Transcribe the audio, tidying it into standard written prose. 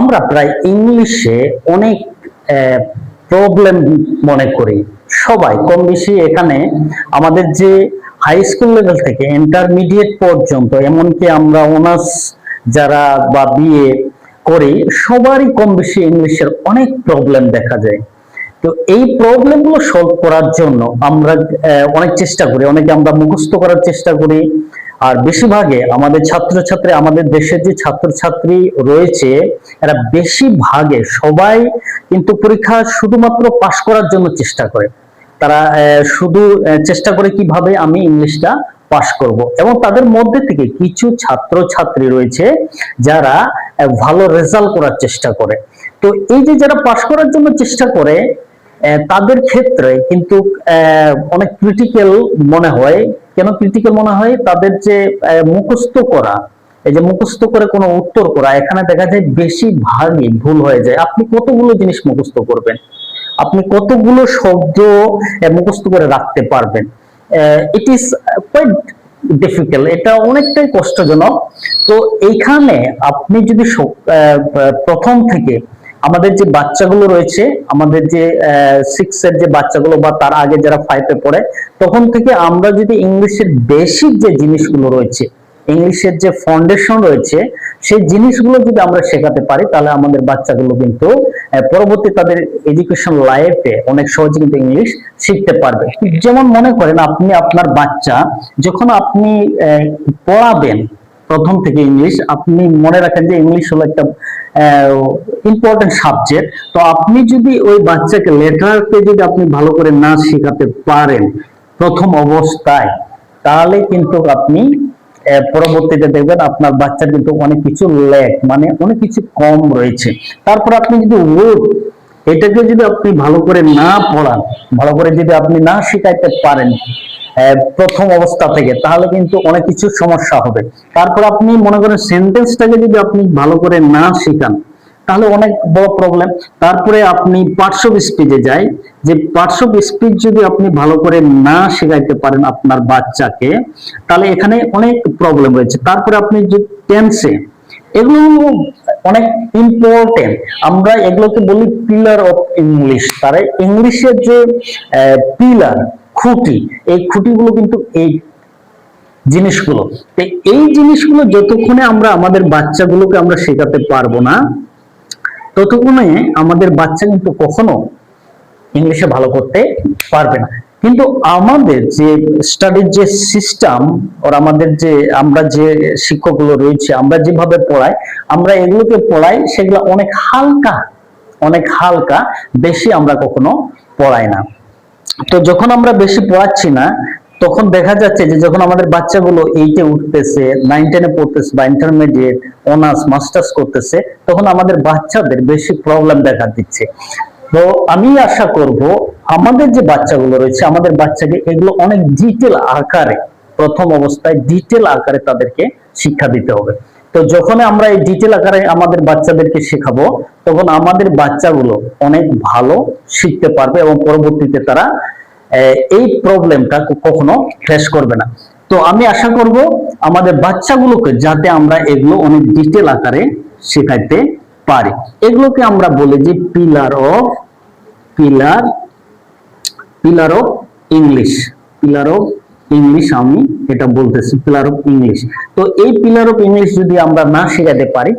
আমরা প্রায় ইংলিশে অনেক প্রবলেম মনে করি। সবাই কম বেশি এখানে আমাদের যে হাই স্কুল লেভেল থেকে ইন্টারমিডিয়েট পর্যন্ত, এমনকি আমরা অনার্স যারা বা বিএ করি, সবারই কম বেশি ইংলিশের অনেক প্রবলেম দেখা যায়। তো এই প্রবলেমগুলো সলভ করার জন্য আমরা অনেক চেষ্টা করি, অনেকে আমরা মুখস্থ করার চেষ্টা করি। আর বেশিরভাগে আমাদের ছাত্রছাত্রী, আমাদের দেশের যে ছাত্রছাত্রী রয়েছে, এরা বেশিরভাগে সবাই কিন্তু পরীক্ষা শুধুমাত্র পাশ করার জন্য চেষ্টা করে। তারা শুধু চেষ্টা করে কিভাবে আমি ইংলিশটা পাশ করব, এবং তাদের মধ্যে থেকে কিছু ছাত্রছাত্রী রয়েছে যারা ভালো রেজাল্ট করার চেষ্টা করে। তো এই যে যারা পাশ করার জন্য চেষ্টা করে, তাদের ক্ষেত্রে কিন্তু অনেক ক্রিটিক্যাল মনে হয়। কেন ক্রিটিক্যাল মনে হয়? তাদের যে মুখস্থ করা, এই যে মুখস্থ করে কোনো উত্তর করা, এখানে দেখা যায় বেশিরভাগই ভুল হয়ে যায়। আপনি কতগুলো জিনিস মুখস্থ করবেন? আপনি কতগুলো শব্দ মুখস্থ করে রাখতে পারবেন? ইট ইজ কোয়াইট ডিফিকাল্ট, এটা অনেকটাই কষ্টজনক। তো এইখানে আপনি যদি প্রথম থেকে আমাদের যে বাচ্চাগুলো রয়েছে, আমাদের যে 6 এর যে বাচ্চাগুলো বা তার আগে যারা 5 এ পড়ে, তখন থেকে আমরা যদি ইংলিশের বেসিক যে জিনিসগুলো রয়েছে, ইংলিশের যে ফাউন্ডেশন রয়েছে, সেই জিনিসগুলো যদি আমরা শেখাতে পারি, তাহলে আমাদের বাচ্চাগুলো কিন্তু পরবর্তী তাদের এডুকেশন লাইফে অনেক সহজে কিন্তু ইংলিশ শিখতে পারবে। যেমন মনে করেন, আপনি আপনার বাচ্চা যখন আপনি পড়াবেন প্রথম থেকে ইংলিশ, আপনি মনে রাখেন যে ইংলিশ হলো একটা ইম্পর্টেন্ট সাবজেক্ট। তো আপনি যদি ওই বাচ্চাকে লেটারকে যদি আপনি ভালো করে না শেখাতে পারেন প্রথম অবস্থায়, তাহলে কিন্তু আপনি পরবর্তীতে দেখবেন আপনার বাচ্চার কিন্তু অনেক কিছু ল্যাক, মানে অনেক কিছু কম রয়েছে। তারপর আপনি যদি এটাকে যদি আপনি ভালো করে না পড়ান, ভালো করে যদি আপনি না শেখাইতে পারেন প্রথম অবস্থা থেকে, তাহলে কিন্তু অনেক কিছু সমস্যা হবে। তারপর আপনি মনে করেন সেন্টেন্সটাকে যদি আপনি ভালো করে না শেখান, তাহলে অনেক বড় প্রবলেম। তারপরে আপনি পার্টস অফ স্পিচে যাই, যে পার্টস অফ স্পিচ যদি আপনি ভালো করে না শেখাইতে পারেন আপনার বাচ্চাকে, তাহলে এখানে অনেক প্রবলেম রয়েছে। তারপরে আপনি যে টেন্সে, এগুলো অনেক ইম্পর্টেন্ট। আমরা এগুলোকে বলি পিলার অফ ইংলিশ। তারা ইংলিশের যে পিলার, খুঁটি, এই খুঁটিগুলো কিন্তু এই জিনিসগুলো। এই জিনিসগুলো যতক্ষণে আমরা আমাদের বাচ্চাগুলোকে আমরা শেখাতে পারবো না, ততক্ষণে আমাদের বাচ্চা কিন্তু কখনো ইংলিশে ভালো করতে পারবে না। কিন্তু আমাদের যে স্টাডির যে সিস্টেম, আর আমাদের যে আমরা যে শিক্ষকগুলো রয়েছে, আমরা যেভাবে পড়াই, আমরা এগুলোকে পড়াই, সেগুলো অনেক হালকা, অনেক হালকা, বেশি আমরা কখনো পড়াই না। তো যখন আমরা বেশি পড়াচ্ছি না, তখন দেখা যাচ্ছে যে যখন আমাদের বাচ্চাগুলো 8 এ উঠতেছে, 9 10 এ পড়তেছে, বা ইন্টারমিডিয়েট, অনার্স, মাস্টার্স করতেছে, তখন আমাদের বাচ্চাদের বেশি প্রবলেম দেখা দিচ্ছে। তো আমি আশা করব আমাদের যে বাচ্চাগুলো রয়েছে, আমাদের বাচ্চাকে এগুলো অনেক ডিটেল আকারে, প্রথম অবস্থায় ডিটেল আকারে তাদেরকে শিক্ষা দিতে হবে। তো যখন আমরা এই ডিটেল আকারে আমাদের বাচ্চাদেরকে শেখাবো, তখন আমাদের বাচ্চাগুলো অনেক ভালো শিখতে পারবে, এবং পরবর্তীতে তারা এই প্রবলেমটা কখনো ফেস করবে না। তো আমি আশা করব আমাদের বাচ্চাগুলোকে যাতে আমরা এগুলো অনেক ডিটেল আকারে শেখাইতে পারি। এগুলোকে আমরা বলি যে pillar of English, pillar of English. আমি এটা বলতেছি পিলার অফ ইংলিশ। তো এই পিলার অফ ইংলিশ যদি আমরা না শেখাতে পারি,